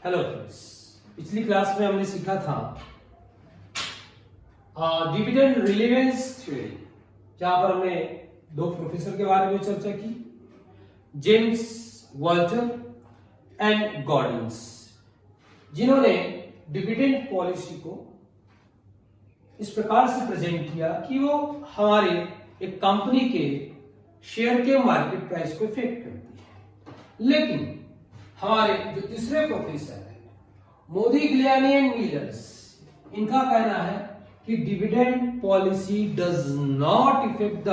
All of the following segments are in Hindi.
हेलो फ्रेंड्स, पिछली क्लास में हमने सीखा था डिविडेंड रिलेवेंस थ्योरी, जहां पर हमने दो प्रोफेसर के बारे में चर्चा की, जेम्स वाल्टर एंड गॉर्डन्स, जिन्होंने डिविडेंड पॉलिसी को इस प्रकार से प्रेजेंट किया कि वो हमारे एक कंपनी के शेयर के मार्केट प्राइस को इफेक्ट करती है। लेकिन हमारे जो तीसरे प्रोफेसर है मोदी, गिलानी एंड मिलर्स, इनका कहना है कि dividend policy does not effect the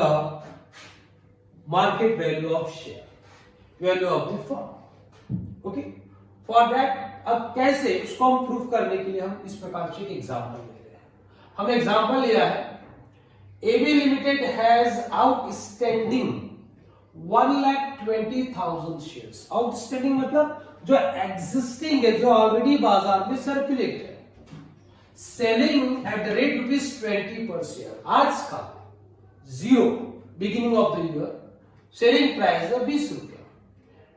market value of share, value of the firm. Okay, for that अब कैसे इसको हम प्रूफ करने के लिए हम इस प्रकार से एक एग्जांपल ले रहे हैं। हमने एग्जांपल लिया है, AB limited has outstanding 1,20,000 shares. Outstanding मतलब जो एग्जिस्टिंग है, जो ऑलरेडी बाजार में सर्कुलेट है, सेलिंग एट द रेट ₹20 पर शेयर। आज का zero beginning of the year selling price है ₹20।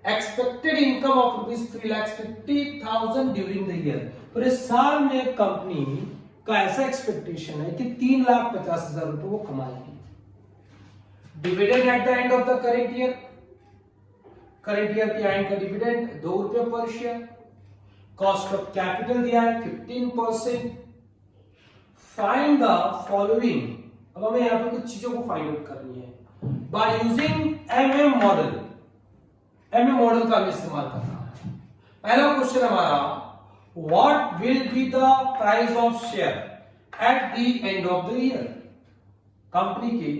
Expected income of ₹3,50,000 during the year. पूरे साल में कंपनी का ऐसा एक्सपेक्टेशन है कि ₹3,50,000 वो कमाएगी। Dividend at the end of the current year, current year के एंड का dividend ₹2 per share. Cost of capital दिया है 15%। Find the following. अब हमें यहां पर कुछ चीजों को फाइंड आउट करनी है by using MM model. MM model का हम इस्तेमाल करना है। पहला क्वेश्चन हमारा, what will be the price of share at the end of the year. Company के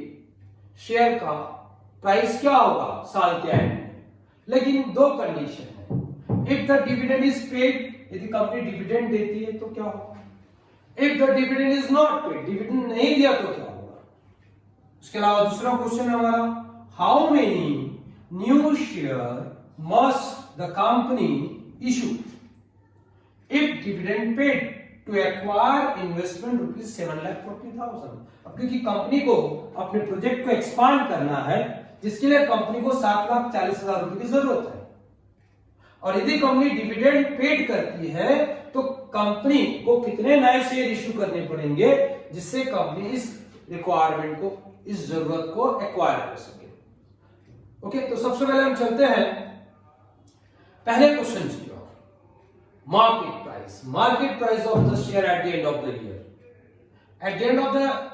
शेयर का प्राइस क्या होगा साल के एंड में। लेकिन दो कंडीशन है। If the dividend is paid, यदि कंपनी डिविडेंड देती है तो क्या होगा। If the dividend is not paid, dividend नहीं दिया तो क्या होगा। उसके अलावा दूसरा क्वेश्चन है हमारा, how many new share must the company issue if dividend paid to acquire investment ₹7,40,000। अब क्योंकि कंपनी को अपने प्रोजेक्ट को एक्सपांड करना है, जिसके लिए कंपनी को ₹7,40,000 की जरूरत है, और यदि कंपनी डिविडेंड पेड करती है तो कंपनी को कितने नए शेयर इश्यू करने पड़ेंगे जिससे कंपनी इस रिक्वायरमेंट को, इस जरूरत को एक्वायर कर सके। ओके, तो सबसे पहले हम चलते हैं पहले क्वेश्चन की ओर। Market price, market price of the share at the end of the year. At the end of the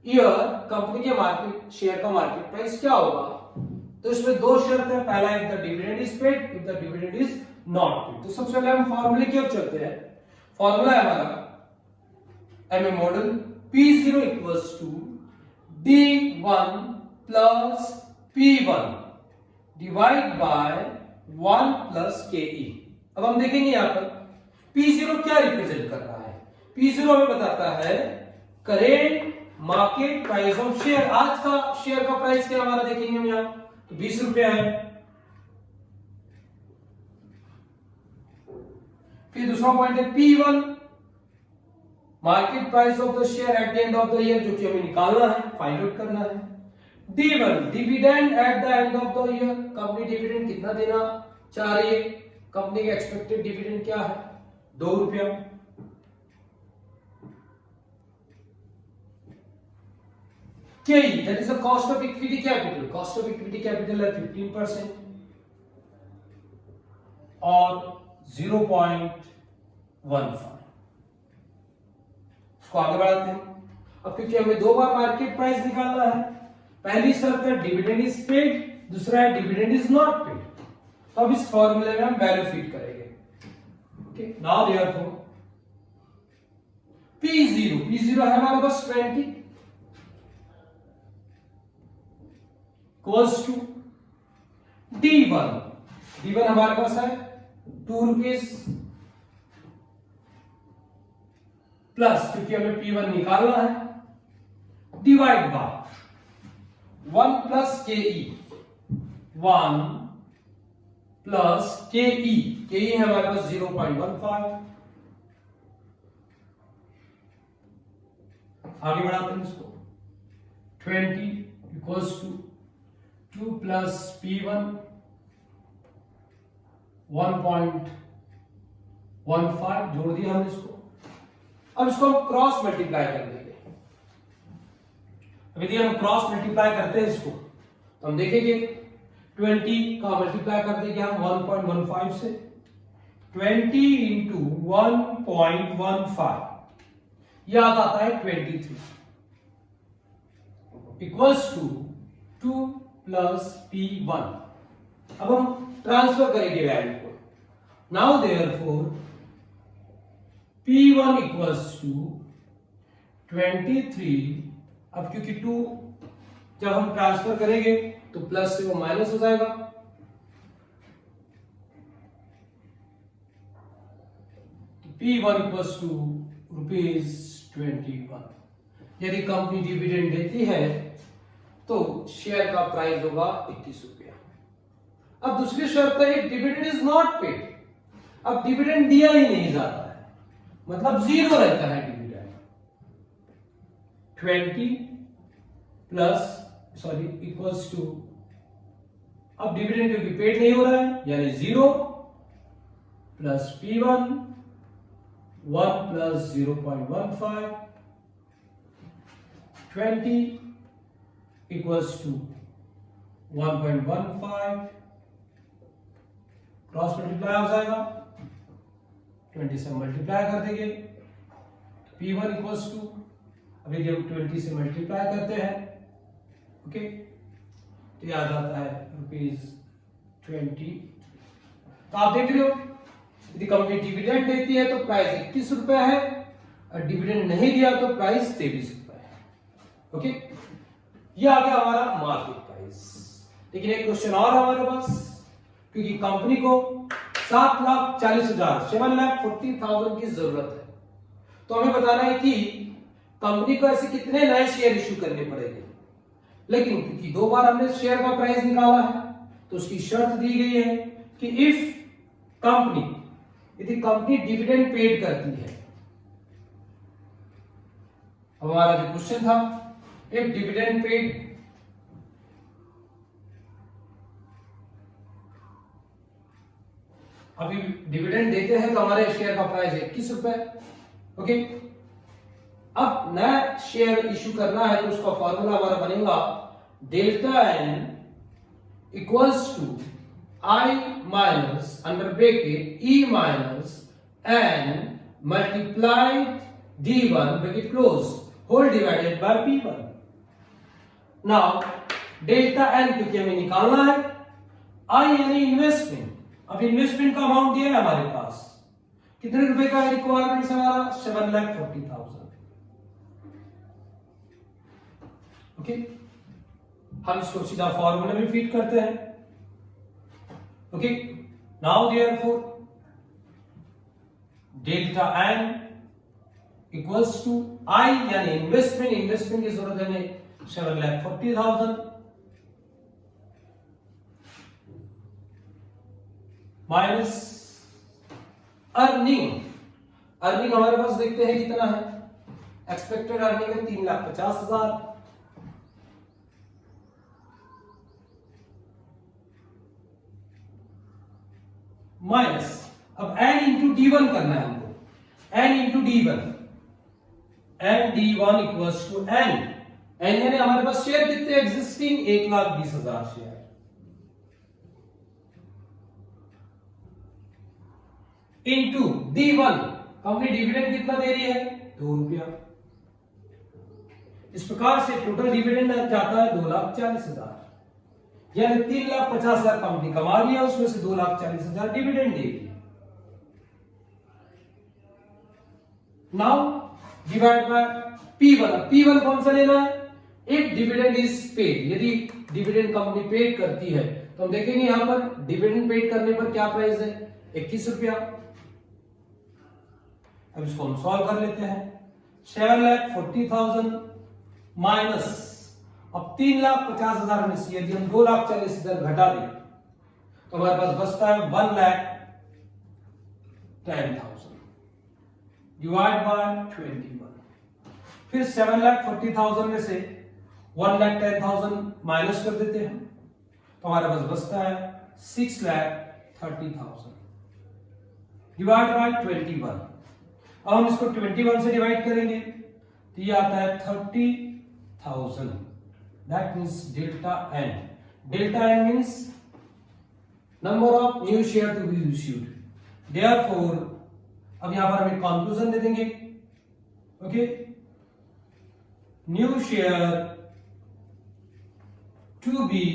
year company के मार्केट शेयर का मार्केट प्राइस क्या होगा। तो इसमें दो शर्त है। पहला, if the dividend is paid, if the dividend is not paid. तो सबसे पहले हम फॉर्मूले की ओर चलते हैं। फॉर्मूला है हमारा MA model, P0 equals to D1 plus P1 divide by 1 plus KE। अब हम देखेंगे यहां पर P0 क्या रिप्रेजेंट कर रहा है। P0 हमें बताता है current market price of share. आज का शेयर का प्राइस क्या हमारा देखेंगे हम यहां, तो ₹20 है। फिर दूसरा पॉइंट है P1, market price of the share at the end of the year, जो कि हमें निकालना है, फाइंड आउट करना है। D1, dividend at the end of the year, company dividend कितना देना चाह रही है। कंपनी का एक्सपेक्टेड डिविडेंड क्या है, ₹2। KE, that is the cost of equity capital. Cost of equity capital है 15% और 0.15। इसको आगे बढ़ाते हैं। अब क्योंकि हमें दो बार मार्केट प्राइस निकालना है, पहली शर्त है डिविडेंड इज पेड, दूसरा है डिविडेंड इज नॉट पेड। तो अब इस फॉर्मूले में हम वैल्यू फिट करेंगे। ओके, नाउ देयरफॉर P0 है हमारे पास 20 इक्वल्स टू D1 हमारे पास है ₹2 प्लस, क्योंकि हमें P1 निकालना है, divide by 1 plus KE। 1 plus KE है हमारे पास 0.15। आगे बढ़ाते हैं इसको, 20 इक्वल्स टू 2 प्लस P1 1.15 15 जोड़ दिया हमने इसको। अब इसको हम क्रॉस मल्टीप्लाई कर देंगे। अब यदि हम क्रॉस मल्टीप्लाई करते हैं इसको तो हम देखेंगे 20 का मल्टीप्लाई कर देंगे हम 1.15 से। 20 इंटू 1.15 यह आता है 23 इक्वल्स टू 2 प्लस P1। अब हम ट्रांसफर करेंगे वैल्यू को। Now therefore P1 equals to 23। अब क्योंकि 2 जब हम ट्रांसफर करेंगे तो प्लस से वो माइनस हो जाएगा, तो P1 इक्वल्स टू ₹21। यदि कंपनी डिविडेंड देती है तो शेयर का प्राइस होगा 21 रुपया। अब दूसरी शर्त है डिविडेंड इज नॉट पेड। अब डिविडेंड दिया ही नहीं जाता है, मतलब जीरो रहता है dividend. 20 plus sorry equals to, अब डिविडेंड क्योंकि पेड नहीं हो रहा है यानी 0 प्लस P1 1 plus 0.15 20 equals to 1.15 cross multiply हो जाएगा, 20 से मल्टीप्लाई कर देंगे P1 इक्वल्स टू, अभी जब 20 से मल्टीप्लाई करते हैं ओके तो यह आ जाता है ₹20। तो आप देख रहे हो यदि कंपनी डिविडेंड देती है तो प्राइस 21 रुपए है और डिविडेंड नहीं दिया तो प्राइस 23 रुपए है। ओके ये आ गया हमारा मार्केट प्राइस। लेकिन एक क्वेश्चन और हमारे पास, क्योंकि कंपनी को 7,40,000 की जरूरत है तो हमें बताना है कि कंपनी को ऐसे कितने नए शेयर इश्यू करने पड़ेंगे। लेकिन क्योंकि 2 बार हमने शेयर का प्राइस निकाला है तो उसकी शर्त दी गई है कि यदि कंपनी डिविडेंड पेड करती है। हमारा जो क्वेश्चन था इफ डिविडेंड पेड, अभी डिविडेंड देते हैं तो हमारे शेयर का प्राइस 21 रुपए। ओके अब नया शेयर इश्यू करना है तो उसका फॉर्मूला हमारा बनेगा delta N equals to I minus under bracket E minus N multiplied D1 bracket close whole divided by P1। Now delta N क्योंकि हमें निकालना है, I यानी इन्वेस्टमेंट। अब इन्वेस्टमेंट का अमाउंट दिया है हमारे पास, कितने रुपए का रिक्वायरमेंट हमारा 7,40,000। ओके हम इसको सीधा फॉर्मूला में फीड करते हैं। Okay now therefore delta N equals to I यानी इन्वेस्टमेंट की जरूरत है हमें 7,40,000 माइनस अर्निंग हमारे पास देखते हैं कितना है, एक्सपेक्टेड अर्निंग है 3,50,000 माइनस, अब n इंटू D1 करना है हमको, n into D1 equals to n यानी हमारे पास शेयर कितने existing 1,20,000 share into D1 company dividend कितना दे रही है 2 रुपया। इस प्रकार से टोटल डिविडेंड जाता है 2,40,000 यानी 3,50,000 कंपनी कमा लिया, उसमें से 2,40,000 डिविडेंड देगी। नाउ डिवाइड बाय P1 कौन सा लेना है, इफ डिविडेंड इज पेड, यदि डिविडेंड कंपनी पेड करती है तो हम देखेंगे यहां पर डिविडेंड पेड करने पर क्या प्राइस है 21 रुपया। अब इसको हम सॉल्व कर लेते हैं, 7,40,000 माइनस, अब 3,50,000 में से यदि हम 2,40,000 घटा दें तो हमारे पास बचता है 1,10,000 डिवाइड बाय 21। फिर 7,40,000 में से 1,10,000 माइनस कर देते हैं तो हमारे पास बचता है 6,30,000 डिवाइड बाय 21। अब हम इसको 21 से डिवाइड करेंगे तो ये आता है 30,000। That means delta N. Delta N means number of new share to be issued. Therefore अब यहां पर हम कंक्लूजन दे देंगे। Okay, new share to be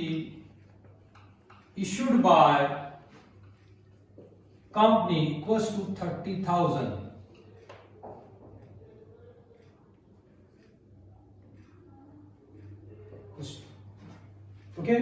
issued by company equals to 30,000. Okay.